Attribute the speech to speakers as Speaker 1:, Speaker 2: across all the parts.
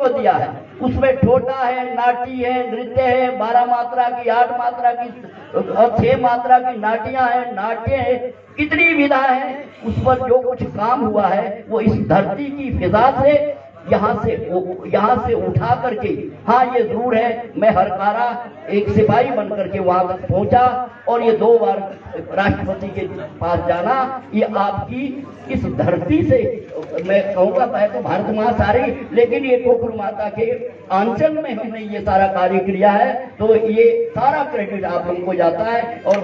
Speaker 1: को दिया है। उसमें ठोटा है, नाटी है, नृत्य है, 12 मात्रा की, 8 मात्रा की और 6 मात्रा की नाटियां हैं, नाट्य है, कितनी विधा है। उस पर जो कुछ काम हुआ है वो इस धरती की फिजा से यहाँ से उठा करके, हाँ ये जरूर है, मैं हरकारा एक सिपाही बन करके वहां तक पहुंचा और ये 2 बार राष्ट्रपति के पास जाना, ये आपकी इस धरती से, मैं कहूँगा मैं तो भारत माँ सारी, लेकिन ये गोकुल माता के आंचल में हमने ये सारा कार्य किया है, तो ये सारा क्रेडिट आप हमको जाता है और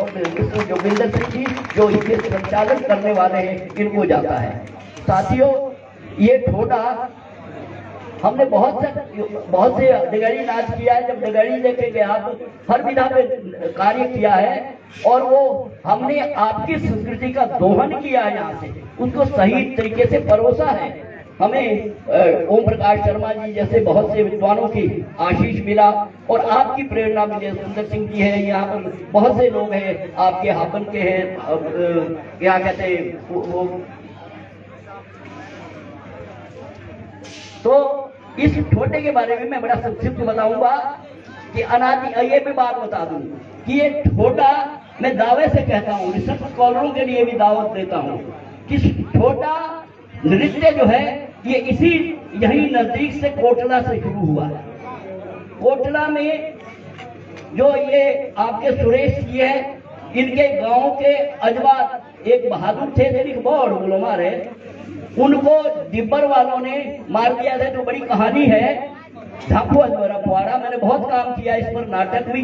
Speaker 1: जोगिंदर सिंह जी जो इसे संचालन करने वाले हैं इनको जाता है। साथियों, ये ठोडा हमने बहुत से डगरी नाच किया है। जब डगरी लेके गया तो हर विधा पे कार्य किया है और वो हमने आपकी संस्कृति का दोहन किया है, यहाँ से उसको सही तरीके से परोसा है। हमें ओम प्रकाश शर्मा जी जैसे बहुत से विद्वानों की आशीष मिला और आपकी प्रेरणा मिली। सुंदर सिंह जी है, यहाँ पर बहुत से लोग हैं आपके हापन के हैं, क्या कहते हैं वो। तो इस ठोटे के बारे में मैं बड़ा संक्षिप्त बताऊंगा कि अनादि, ये भी बात बता दूं कि ये ठोटा मैं दावे से कहता हूं, रिसर्च स्कॉलरों के लिए भी दावत देता हूं कि ठोटा नृत्य जो है ये यही नजदीक से कोटला से शुरू हुआ है। कोटला में जो ये आपके सुरेश जी है, इनके गांव के अजवा एक बहादुर थे, बहुत बोलो मारे, उनको दिब्बर वालों ने मार दिया था। जो बड़ी कहानी है झांपू अजमेरा फुआरा, मैंने बहुत काम किया इस पर, नाटक भी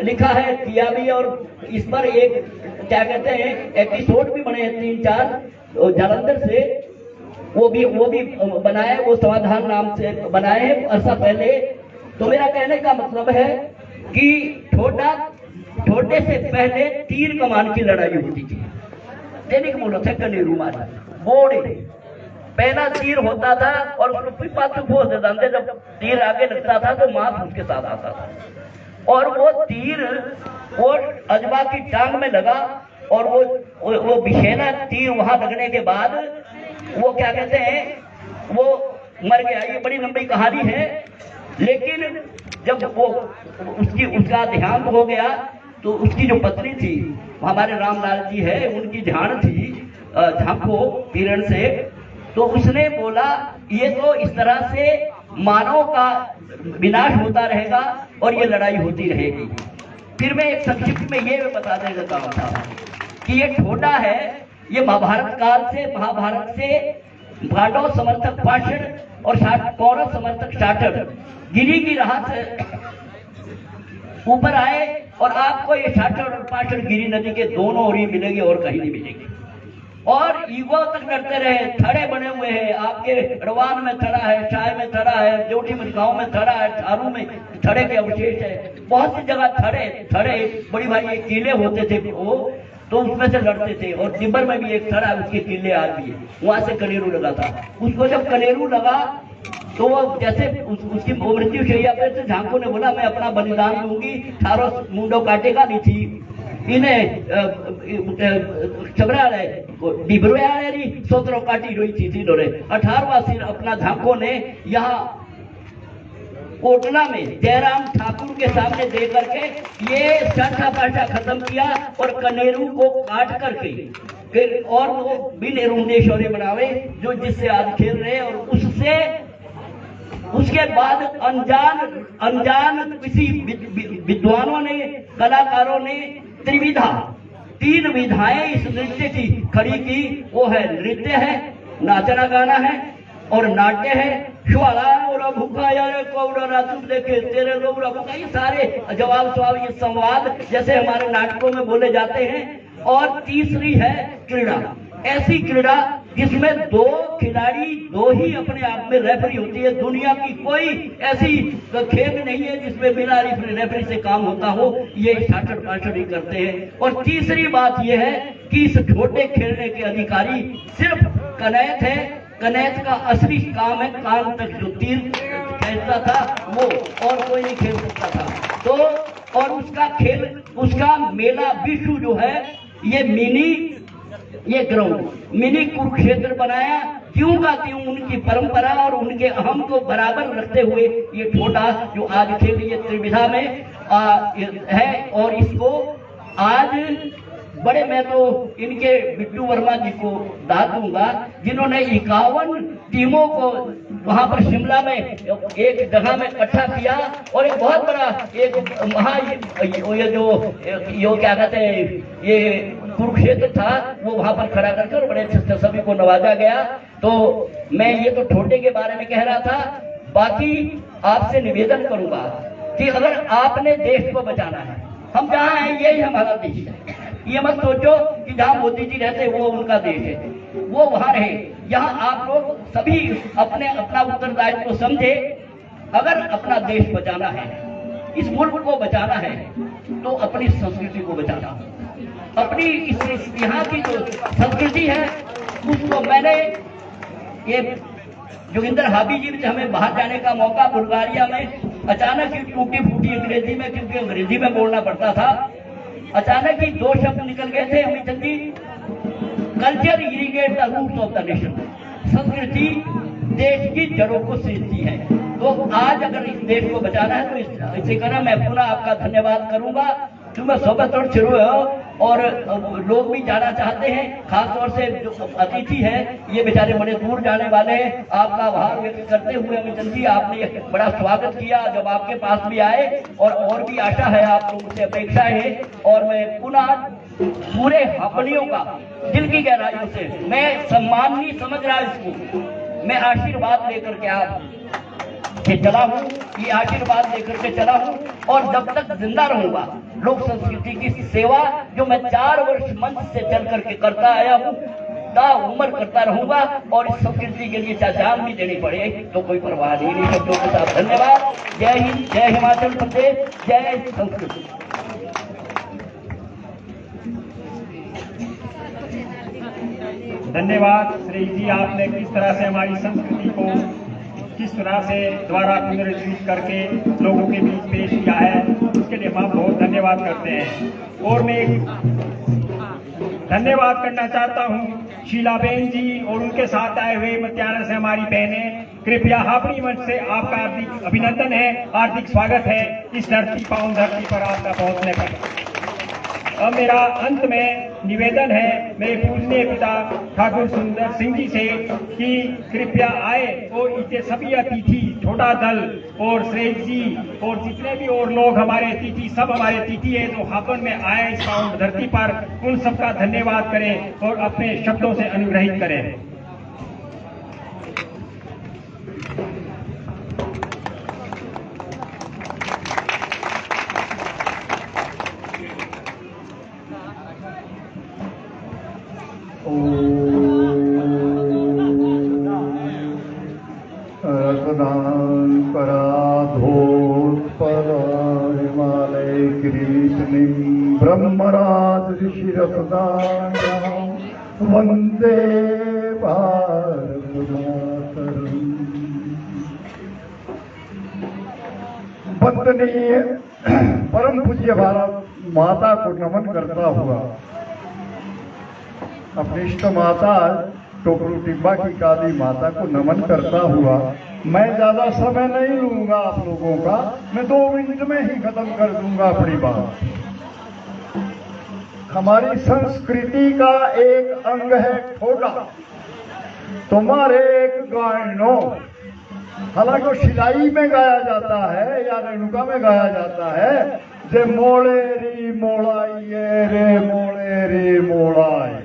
Speaker 1: लिखा है, किया भी, और इस पर एक क्या कहते हैं एपिसोड भी बने हैं 3-4 जालंधर से, वो भी बनाए, वो समाधान नाम से बनाए हैं अरसा पहले। तो मेरा कहने का मतलब है कि ठोटे से पहले तीर कमान की लड़ाई होती थी। दैनिक बोलो थे कनेरू मारा बोड़े, पहला तीर होता था और उसको पिपा से ठोस देता था। जब तीर आगे लगता था तो मांस उसके साथ आता था और वो तीर वो अजबा की टांग में लगा और वो विषैला तीर वहां लगने के बाद वो क्या कहते हैं वो मर गया। ये बड़ी लंबी कहानी है, लेकिन जब वो उसका देहांत हो गया तो उसकी जो पत्नी थी, हमारे रामलाल जी है, उनकी ध्यान थी झांको पीरण से, तो उसने बोला ये तो इस तरह से मानव का विनाश होता रहेगा और ये लड़ाई होती रहेगी। फिर मैं एक संक्षिप्त में ये बता देता था कि ये ठोडा है, ये महाभारत काल से, महाभारत से पांडव समर्थक पाषाण और कौरव समर्थक शाटर गिरी की राह से ऊपर आए और आपको ये शाटर और पाषाण गिरी नदी के दोनों ओर ही मिलेंगे और कहीं नहीं मिलेंगे। और ईगो तक डरते रहे, थड़े बने हुए हैं, आपके रवान में थड़ा है, चाय में थड़ा है, जोटी में गांव में थड़ा है, थारू में थड़े के अवशेष है, बहुत सी जगह थड़े बड़ी भाई ये किले होते थे वो, तो उसमें से लड़ते थे। और दिब्बर में भी एक थड़ा, उसके किले आज भी है, वहां से कनेरू लगा था। उसको जब कनेरू लगा तो वो जैसे उसकी मृत्यु शैया पर से झांको ने बोला मैं अपना बलिदान दूंगी, थारो मुंडो काटेगा नहीं थी इन्हें डिबरुआरी सोतरो काटी रोई थी डोरे 18वां सिर अपना झांको ने यहाँ कोटला में जयराम ठाकुर के सामने दे करके ये चाटा पाटा खत्म किया और कनेरू को काट करके फिर और वो बिन एरुंडेश्वरी बनावे जो जिससे आज खेल रहे हैं। और उसके बाद अनजान किसी विद्वानों ने, कलाकारों ने त्रिविधा 3 विधाएं इस नृत्य की खड़ी की। वो है नृत्य है, नाचना गाना है और नाट्य है। श्वाला और भूखा यार कौड़ा तुम देखे तेरे लोग भूखा, ये सारे जवाब सवाल, ये संवाद जैसे हमारे नाटकों में बोले जाते हैं। और तीसरी है क्रीड़ा, ऐसी क्रीड़ा जिसमें 2 खिलाड़ी 2 ही अपने आप में रेफरी होती है। दुनिया की कोई ऐसी खेल नहीं है जिसमें बिना रेफरी से काम होता हो, ये शाटर पाषाण ही करते हैं। और तीसरी बात यह है कि इस छोटे खेलने के अधिकारी सिर्फ कनैत है। कनैत का असली काम है कान तक जो तीर खेलता था वो, और कोई नहीं खेल सकता था। तो और उसका खेल, उसका मेला विश्व जो है, ये ग्राउंड मिनी कुरुक्षेत्र बनाया क्यों का क्यों उनकी परंपरा और उनके अहम को बराबर रखते हुए ये ठोडा जो आज खेल ये त्रिविधा में है, और इसको आज बड़े, मैं तो इनके बिट्टू वर्मा जी को दाद दूंगा जिन्होंने 51 टीमों को वहां पर शिमला में एक जगह में इकट्ठा किया और एक बहुत बड़ा एक ये जो क्या कहते हैं ये कुरुक्षेत्र था वो वहां पर खड़ा करके बड़े अच्छे से सभी को नवाजा गया। तो मैं ये तो ठोडे के बारे में कह रहा था। बाकी आपसे निवेदन करूंगा कि अगर आपने देश को बचाना है, हम जहाँ हैं यही हमारा देश है। ये मत सोचो कि जहाँ मोदी जी रहते वो उनका देश है, वो वहां रहे। यहाँ आप लोग सभी अपने अपना उत्तरदायित्व को समझे। अगर अपना देश बचाना है, इस मुल्क को बचाना है, तो अपनी संस्कृति को बचाना, अपनी इस यहाँ की जो संस्कृति है उसको। मैंने ये जोगिंदर हाबी जी से हमें बाहर जाने का मौका बुल्गारिया में अचानक ही टूटी फूटी अंग्रेजी में, क्योंकि अंग्रेजी में बोलना पड़ता था, अचानक ही 2 शब्द निकल गए थे Amit ji, culture irrigate the roots of the nation. संस्कृति देश की जड़ों को सींचती है। तो आज अगर इस देश को बचाना है तो इसी तरह मैं पुनः आपका धन्यवाद करूंगा। क्योंकि सोबत शुरू है और लोग भी जाना चाहते हैं, खासतौर से जो अतिथि है ये बेचारे बड़े दूर जाने वाले हैं। आपका आभार व्यक्त करते हुए अमित जी आपने बड़ा स्वागत किया जब आपके पास भी आए, और भी आशा है आप लोगों से अपेक्षा है। और मैं पुनः पूरे हापड़ियों का दिल की गहराइयों से मैं सम्मान नहीं समझ रहा इसको, मैं आशीर्वाद लेकर के आप के चला हूँ, ये आशीर्वाद लेकर के चला हूँ। और जब तक जिंदा रहूंगा लोक संस्कृति की सेवा जो मैं 4 वर्ष मंच से चल करके करता आया हूँ, उम्र करता रहूंगा। और इस संस्कृति के लिए चाहे जान भी देनी पड़े तो कोई परवाह नहीं। शब्दों के साथ धन्यवाद। जय हिंद, जय हिमाचल प्रदेश, जय संस्कृति।
Speaker 2: धन्यवाद श्री जी, आपने किस तरह से हमारी संस्कृति को किस तरह से द्वारा पुनर्जीवित करके लोगों के बीच पेश किया है, उसके लिए हम बहुत धन्यवाद करते हैं। और मैं धन्यवाद करना चाहता हूं शीलाबेन जी और उनके साथ आए हुए मध्यान्ह से हमारी बहनें। कृपया हापड़ी मंच से आपका हार्दिक अभिनंदन है, हार्दिक स्वागत है इस धरती पावन धरती पर आपका पहुंचने पर। अब मेरा अंत में निवेदन है मेरे पूजनीय पिता ठाकुर सुंदर सिंह जी से कि कृपया आए और इतने सभी अतिथि, ठोडा दल और श्रेष्ठ जी और जितने भी और लोग हमारे अतिथि, सब हमारे अतिथि है जो हापड़ में आए इस पावन धरती पर, उन सबका धन्यवाद करें और अपने शब्दों से अनुग्रहित करें।
Speaker 3: ब्रह्मराज ऋषि वंदे भारत मातरम। वंदनीय परम पूज्य भारत माता को नमन करता हुआ, अपनी इष्ट माता टोकरू टिब्बा की काली माता को नमन करता हुआ, मैं ज्यादा समय नहीं लूंगा आप लोगों का, मैं 2 मिनट में ही खत्म कर दूंगा अपनी बात। हमारी संस्कृति का एक अंग है ठोडा। तुम्हारे एक गायनो, हालांकि सिलाई में गाया जाता है या रेणुका में गाया जाता है, जे मोड़े री मोड़ाई रे मोड़े री मोड़ाई,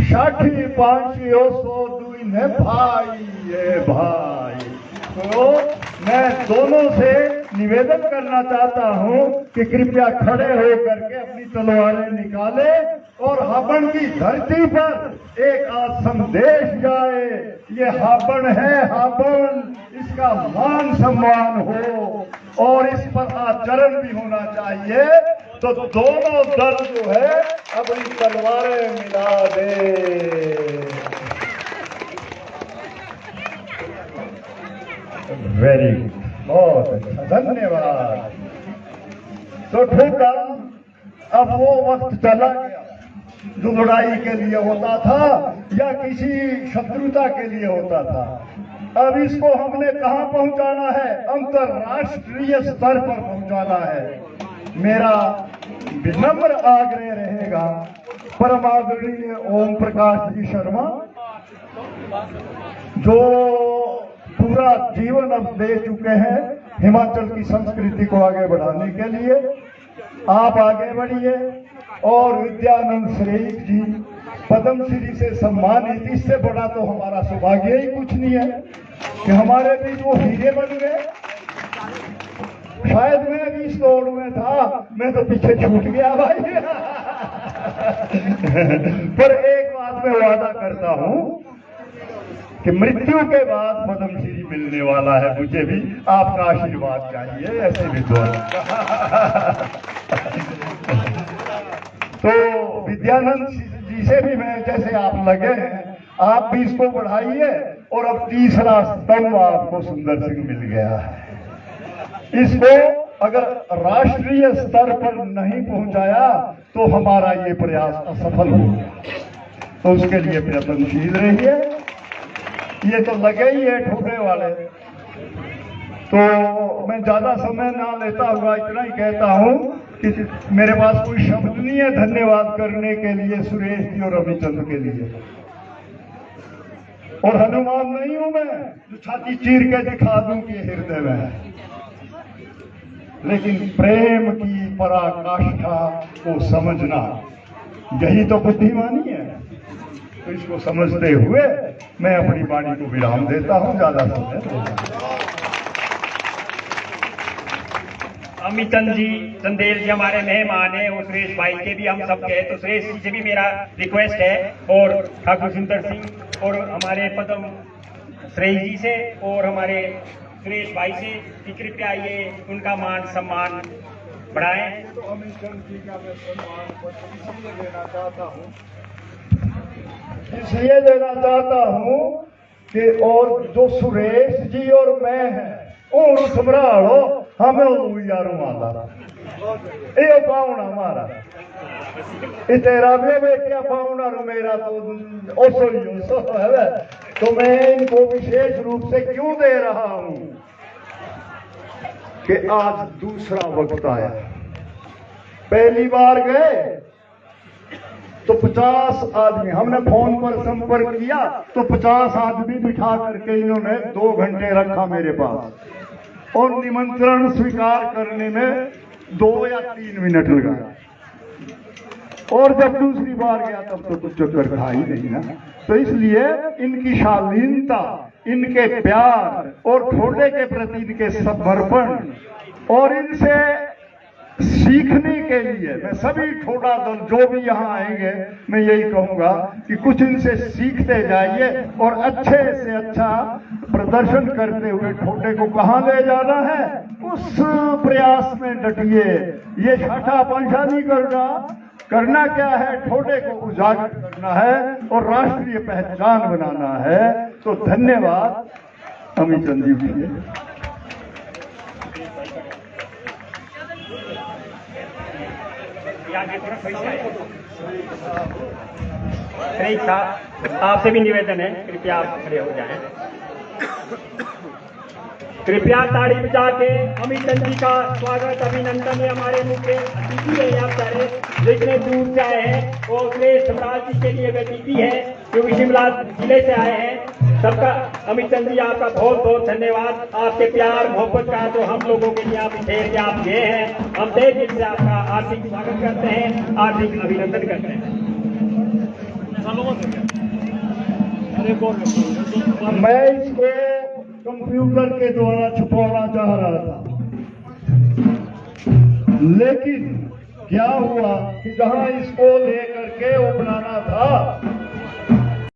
Speaker 3: 60 500 2 ने भाई ये भाई। तो मैं दोनों से निवेदन करना चाहता हूं कि कृपया खड़े होकर के अपनी तलवारें निकाले और हापड़ की धरती पर एक आज संदेश जाए। ये हापड़ है, हापड़, इसका मान सम्मान हो और इस पर आचरण भी होना चाहिए। तो दोनों दल जो है अपनी तलवारें मिला दे। वेरी गुड, बहुत अच्छा, धन्यवाद। तो ठीक है, अब वो वक्त चला गया दुबड़ाई के लिए होता था या किसी शत्रुता के लिए होता था। अब इसको हमने कहाँ पहुंचाना है? अंतरराष्ट्रीय स्तर पर पहुंचाना है। मेरा विनम्र आग्रह रहेगा परम आदरणीय ओम प्रकाश जी शर्मा, जो पूरा जीवन अब दे चुके हैं हिमाचल की संस्कृति को आगे बढ़ाने के लिए, आप आगे बढ़िए। और विद्यानंद श्रेष्ठ जी पद्मश्री से सम्मानित, इससे बड़ा तो हमारा सौभाग्य ही कुछ नहीं है कि हमारे बीच वो हीरे बन गए। शायद मैं भी इस दौड़ में था, मैं तो पीछे छूट गया भाई। पर एक बात मैं वादा करता हूं कि मृत्यु के बाद पद्मश्री मिलने वाला है, मुझे भी आपका आशीर्वाद चाहिए ऐसे विद्वान। तो विद्यानंद जी से भी मैं, जैसे आप लगे हैं, आप भी इसको बढ़ाइए। और अब तीसरा स्तंभ आपको सुंदर सिंह मिल गया है। इसको अगर राष्ट्रीय स्तर पर नहीं पहुंचाया तो हमारा ये प्रयास असफल हो गया। तो उसके लिए प्रयत्नशील रहिए। ये तो लगे ही है ठोकने वाले। तो मैं ज्यादा समय ना लेता हुआ इतना ही कहता हूं कि मेरे पास कोई शब्द नहीं है धन्यवाद करने के लिए सुरेश जी और रविचंद्र के लिए। और हनुमान नहीं हूं मैं जो छाती चीर के दिखा दूं कि हृदय में है, लेकिन प्रेम की पराकाष्ठा को समझना यही तो बुद्धिमानी है। तो इसको समझते हुए मैं अपनी वाणी को विराम देता हूं, ज्यादा समय।
Speaker 2: अमितन जी, चंदेल जी हमारे मेहमान हैं, और सुरेश भाई के भी हम सब के, तो सुरेश जी से भी मेरा रिक्वेस्ट है, और ठाकुर सुंदर सिंह और हमारे पद्म श्रेय जी से और हमारे सुरेश भाई से कि कृपया ये उनका मान सम्मान बढ़ाएं।
Speaker 3: तो अमितन जी का मैं सम्मान इसलिए देना चाहता हूँ, इसलिए देना चाहता हूँ कि और जो सुरेश जी और मैं हैं और सम्राड़ो हमें यारो माता ये पाउना हमारा तेरा भी बेटिया पाउना मेरा तो ओसो ही ओसो है। तो मैं इनको विशेष रूप से क्यों दे रहा हूं कि आज दूसरा वक्त आया। पहली बार गए तो 50 आदमी, हमने फोन पर संपर्क किया तो 50 आदमी बिठा करके इन्होंने 2 घंटे रखा मेरे पास, और निमंत्रण स्वीकार करने में 2 या 3 मिनट लगा। और जब दूसरी बार गया तब तो कुछ चक्कर खा ही नहीं ना। तो इसलिए इनकी शालीनता, इनके प्यार और ठोडे के प्रति इनके समर्पण और इनसे सीखने के लिए मैं सभी ठोडा दल जो भी यहाँ आएंगे मैं यही कहूंगा कि कुछ इनसे सीखते जाइए और अच्छे से अच्छा प्रदर्शन करते हुए ठोडे को कहाँ ले जाना है उस प्रयास में डटिए। ये छठा पंछा नहीं करना क्या है, ठोडे को उजागर करना है और राष्ट्रीय पहचान बनाना है। तो धन्यवाद अमितचंद जी के लिए।
Speaker 2: आपसे भी निवेदन है, कृपया आप खड़े हो जाएं। कृपया ताड़ी बजा के अमितचंद जी का स्वागत अभिनंदन है। हमारे मुख्य अतिथि है यहाँ सारे जितने दूर से आए हैं, वो सुरेश सम्राट जी के लिए अतिथि है जो भी शिमला जिले से आए हैं। सबका अमितचंद जी आपका बहुत बहुत धन्यवाद। आपके प्यार मोहब्बत का तो हम लोगों के लिए आप विशेष से आप ये हैं, हम देश से आपका हार्दिक स्वागत करते हैं, हार्दिक अभिनंदन करते हैं।
Speaker 3: मैं इसको कंप्यूटर के द्वारा छुपाना चाह रहा था, लेकिन क्या हुआ कि जहां इसको लेकर के वो बनाना था